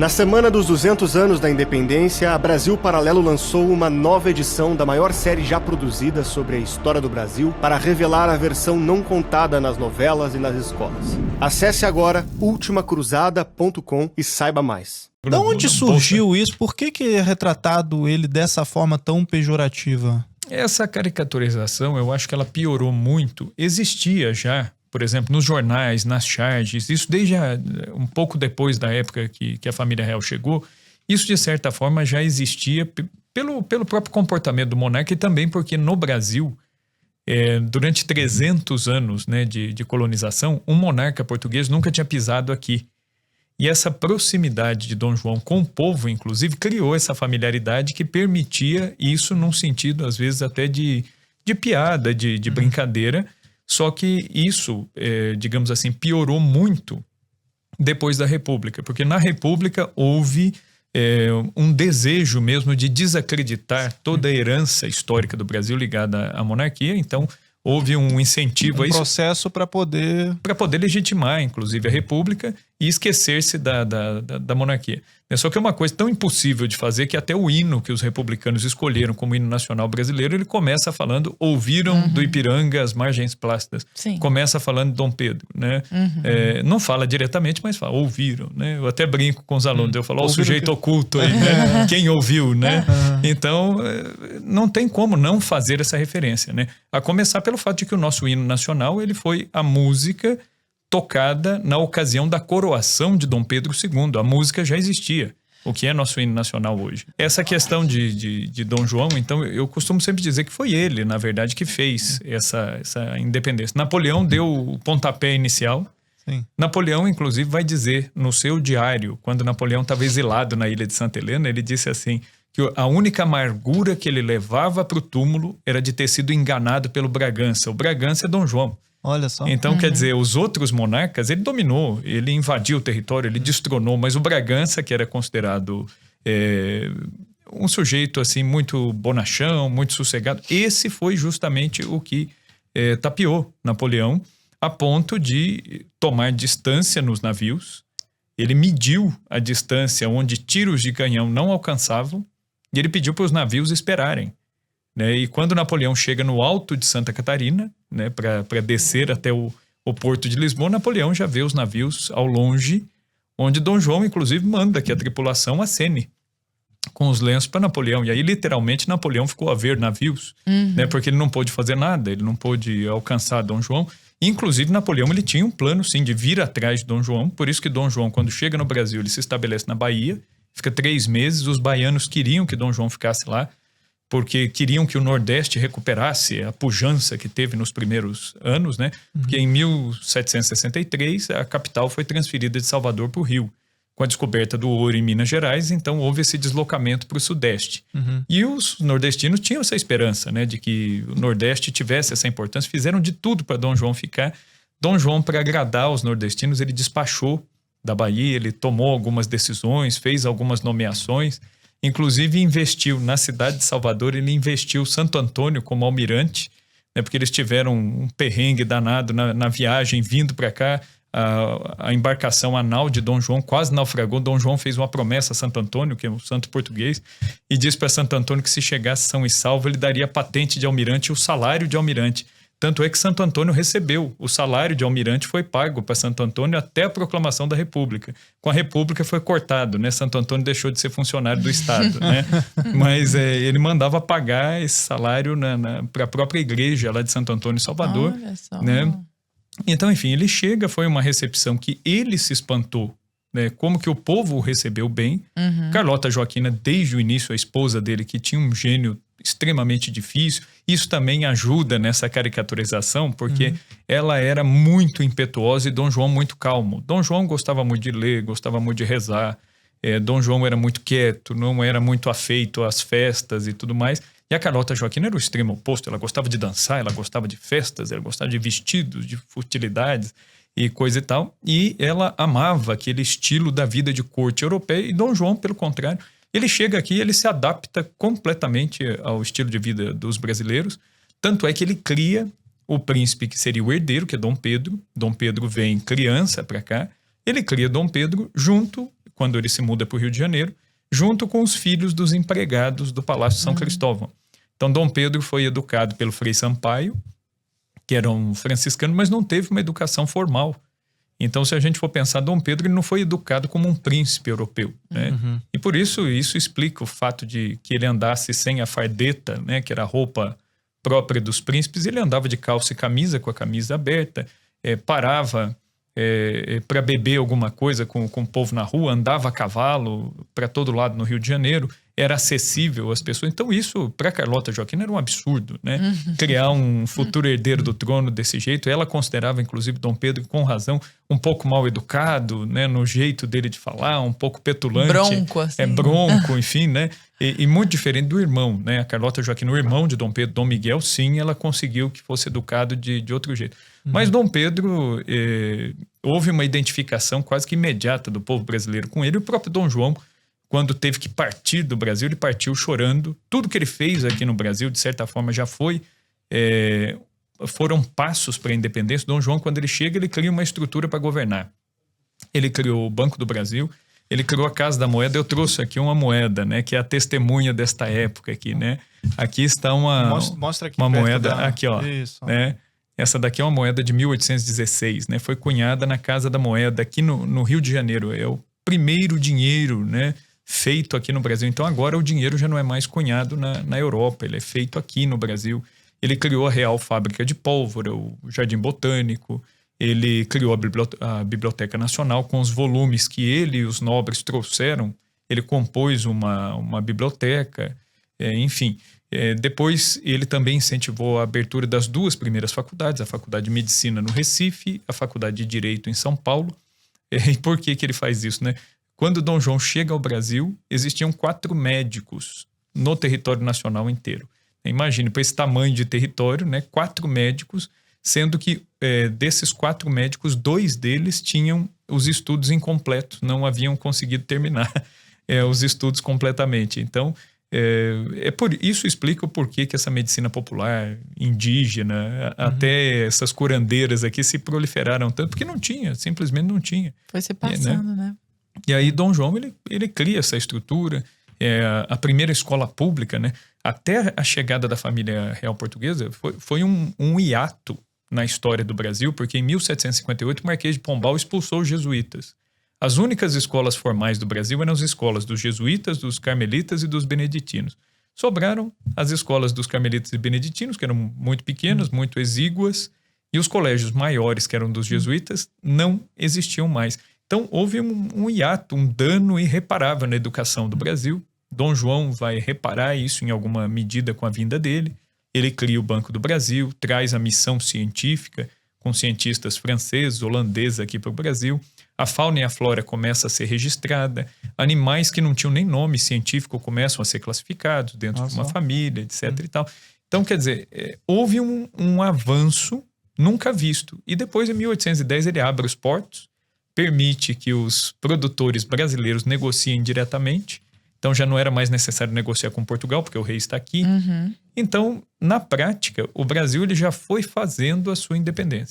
Na semana dos 200 anos da independência, a Brasil Paralelo lançou uma nova edição da maior série já produzida sobre a história do Brasil para revelar a versão não contada nas novelas e nas escolas. Acesse agora ultimacruzada.com e saiba mais. De onde surgiu isso? Por que é retratado ele dessa forma tão pejorativa? Essa caricaturização, eu acho que ela piorou muito. Existia já, por exemplo, nos jornais, nas charges, isso desde um pouco depois da época que a família real chegou, isso de certa forma já existia pelo próprio comportamento do monarca e também porque no Brasil, durante 300 anos, né, de colonização, um monarca português nunca tinha pisado aqui. E essa proximidade de Dom João com o povo, inclusive, criou essa familiaridade que permitia isso num sentido, às vezes, até de piada, de brincadeira. Só que isso, digamos assim, piorou muito depois da República. Porque na República houve um desejo mesmo de desacreditar toda a herança histórica do Brasil ligada à monarquia. Então, houve um incentivo a isso. Um processo para poder legitimar, inclusive, a República e esquecer-se da monarquia. Só que é uma coisa tão impossível de fazer que até o hino que os republicanos escolheram como hino nacional brasileiro, ele começa falando, ouviram do Ipiranga as margens plácidas. Sim. Começa falando de Dom Pedro, né? Não fala diretamente, mas fala, ouviram, né? Eu até brinco com os alunos, eu falo, o sujeito oculto aí, né? Quem ouviu, né? Então, não tem como não fazer essa referência, né? A começar pelo fato de que o nosso hino nacional, ele foi a música tocada na ocasião da coroação de Dom Pedro II. A música já existia, o que é nosso hino nacional hoje. Essa questão de Dom João, então, eu costumo sempre dizer que foi ele, na verdade, que fez essa independência. Napoleão deu o pontapé inicial. Sim. Napoleão, inclusive, vai dizer no seu diário, quando Napoleão estava exilado na ilha de Santa Helena, ele disse assim, que a única amargura que ele levava para o túmulo era de ter sido enganado pelo Bragança. O Bragança é Dom João. Olha só. Então, quer dizer, os outros monarcas, ele dominou, ele invadiu o território, ele destronou, mas o Bragança, que era considerado um sujeito assim muito bonachão, muito sossegado, esse foi justamente o que tapeou Napoleão, a ponto de tomar distância nos navios. Ele mediu a distância onde tiros de canhão não alcançavam e ele pediu para os navios esperarem. Né? E quando Napoleão chega no alto de Santa Catarina, né, para descer até o porto de Lisboa, Napoleão já vê os navios ao longe, onde Dom João, inclusive, manda que a tripulação acene com os lenços para Napoleão. E aí, literalmente, Napoleão ficou a ver navios, né, porque ele não pôde fazer nada, ele não pôde alcançar Dom João. Inclusive, Napoleão ele tinha um plano, sim, de vir atrás de Dom João. Por isso que Dom João, quando chega no Brasil, ele se estabelece na Bahia, fica 3 meses. Os baianos queriam que Dom João ficasse lá, porque queriam que o Nordeste recuperasse a pujança que teve nos primeiros anos, né? Porque em 1763 a capital foi transferida de Salvador para o Rio, com a descoberta do ouro em Minas Gerais, então houve esse deslocamento para o Sudeste. E os nordestinos tinham essa esperança, né, de que o Nordeste tivesse essa importância, fizeram de tudo para Dom João ficar. Dom João, para agradar os nordestinos, ele despachou da Bahia, ele tomou algumas decisões, fez algumas nomeações, inclusive investiu na cidade de Salvador, ele investiu Santo Antônio como almirante, né, porque eles tiveram um perrengue danado na viagem vindo para cá. A embarcação anal de Dom João quase naufragou. Dom João fez uma promessa a Santo Antônio, que é um santo português, e disse para Santo Antônio que se chegasse são e salvo, ele daria patente de almirante e o salário de almirante. Tanto é que Santo Antônio recebeu. O salário de almirante foi pago para Santo Antônio até a proclamação da República. Com a República foi cortado, né? Santo Antônio deixou de ser funcionário do Estado, né? Mas ele mandava pagar esse salário para a própria igreja lá de Santo Antônio, Salvador. Olha só. Né? Então, enfim, ele chega, foi uma recepção que ele se espantou, né? Como que o povo o recebeu bem. Carlota Joaquina, desde o início, a esposa dele, que tinha um gênio extremamente difícil, isso também ajuda nessa caricaturização, porque ela era muito impetuosa e Dom João muito calmo. Dom João gostava muito de ler, gostava muito de rezar, Dom João era muito quieto, não era muito afeito às festas e tudo mais. E a Carlota Joaquina era o extremo oposto, ela gostava de dançar, ela gostava de festas, ela gostava de vestidos, de futilidades e coisa e tal. E ela amava aquele estilo da vida de corte europeia e Dom João, pelo contrário, ele chega aqui e ele se adapta completamente ao estilo de vida dos brasileiros. Tanto é que ele cria o príncipe que seria o herdeiro, que é Dom Pedro. Dom Pedro vem criança para cá. Ele cria Dom Pedro junto quando ele se muda para o Rio de Janeiro, junto com os filhos dos empregados do Palácio São Cristóvão. Então, Dom Pedro foi educado pelo Frei Sampaio, que era um franciscano, mas não teve uma educação formal. Então, se a gente for pensar, Dom Pedro ele não foi educado como um príncipe europeu, né? E por isso explica o fato de que ele andasse sem a fardeta, né, que era a roupa própria dos príncipes. Ele andava de calça e camisa, com a camisa aberta, parava para beber alguma coisa com o povo na rua, andava a cavalo para todo lado no Rio de Janeiro, era acessível às pessoas. Então isso, para Carlota Joaquina, era um absurdo, né? Criar um futuro herdeiro do trono desse jeito. Ela considerava, inclusive, Dom Pedro, com razão, um pouco mal educado, né? No jeito dele de falar, um pouco petulante. Bronco, assim. Bronco, enfim, né? E muito diferente do irmão, né? A Carlota Joaquina, o irmão de Dom Pedro, Dom Miguel, sim, ela conseguiu que fosse educado de outro jeito. Mas Dom Pedro, houve uma identificação quase que imediata do povo brasileiro com ele. O próprio Dom João, quando teve que partir do Brasil, ele partiu chorando. Tudo que ele fez aqui no Brasil, de certa forma, já foram passos para a independência. Dom João, quando ele chega, ele cria uma estrutura para governar. Ele criou o Banco do Brasil, ele criou a Casa da Moeda. Eu trouxe aqui uma moeda, né, que é a testemunha desta época aqui, né? Aqui está Mostra aqui uma perto moeda, da... aqui, ó, Isso. né? Essa daqui é uma moeda de 1816, né? Foi cunhada na Casa da Moeda aqui no Rio de Janeiro. É o primeiro dinheiro, né, feito aqui no Brasil. Então agora o dinheiro já não é mais cunhado na Europa, ele é feito aqui no Brasil. Ele criou a Real Fábrica de Pólvora, o Jardim Botânico, ele criou a Biblioteca Nacional com os volumes que ele e os nobres trouxeram. Ele compôs uma biblioteca, enfim. Depois ele também incentivou a abertura das duas primeiras faculdades, a Faculdade de Medicina no Recife, a Faculdade de Direito em São Paulo. E por que ele faz isso, né? Quando Dom João chega ao Brasil, existiam 4 médicos no território nacional inteiro. Imagine, para esse tamanho de território, né, 4 médicos, sendo que desses 4 médicos, 2 deles tinham os estudos incompletos, não haviam conseguido terminar os estudos completamente. Então, por isso explica o porquê que essa medicina popular, indígena, até essas curandeiras aqui se proliferaram tanto, porque não tinha, simplesmente não tinha. Foi se passando, né? E aí Dom João, ele cria essa estrutura, a primeira escola pública, né? Até a chegada da família real portuguesa, foi um hiato na história do Brasil, porque em 1758 o Marquês de Pombal expulsou os jesuítas. As únicas escolas formais do Brasil eram as escolas dos jesuítas, dos carmelitas e dos beneditinos. Sobraram as escolas dos carmelitas e beneditinos, que eram muito pequenas, muito exíguas, e os colégios maiores, que eram dos jesuítas, não existiam mais. Então, houve um hiato, um dano irreparável na educação do Brasil. Dom João vai reparar isso em alguma medida com a vinda dele. Ele cria o Banco do Brasil, traz a missão científica com cientistas franceses, holandeses aqui para o Brasil. A fauna e a flora começam a ser registrada. Animais que não tinham nem nome científico começam a ser classificados dentro de uma família, etc. E tal. Então, quer dizer, houve um avanço nunca visto. E depois, em 1810, ele abre os portos, permite que os produtores brasileiros negociem diretamente. Então já não era mais necessário negociar com Portugal, porque o rei está aqui. Então, na prática, o Brasil ele já foi fazendo a sua independência.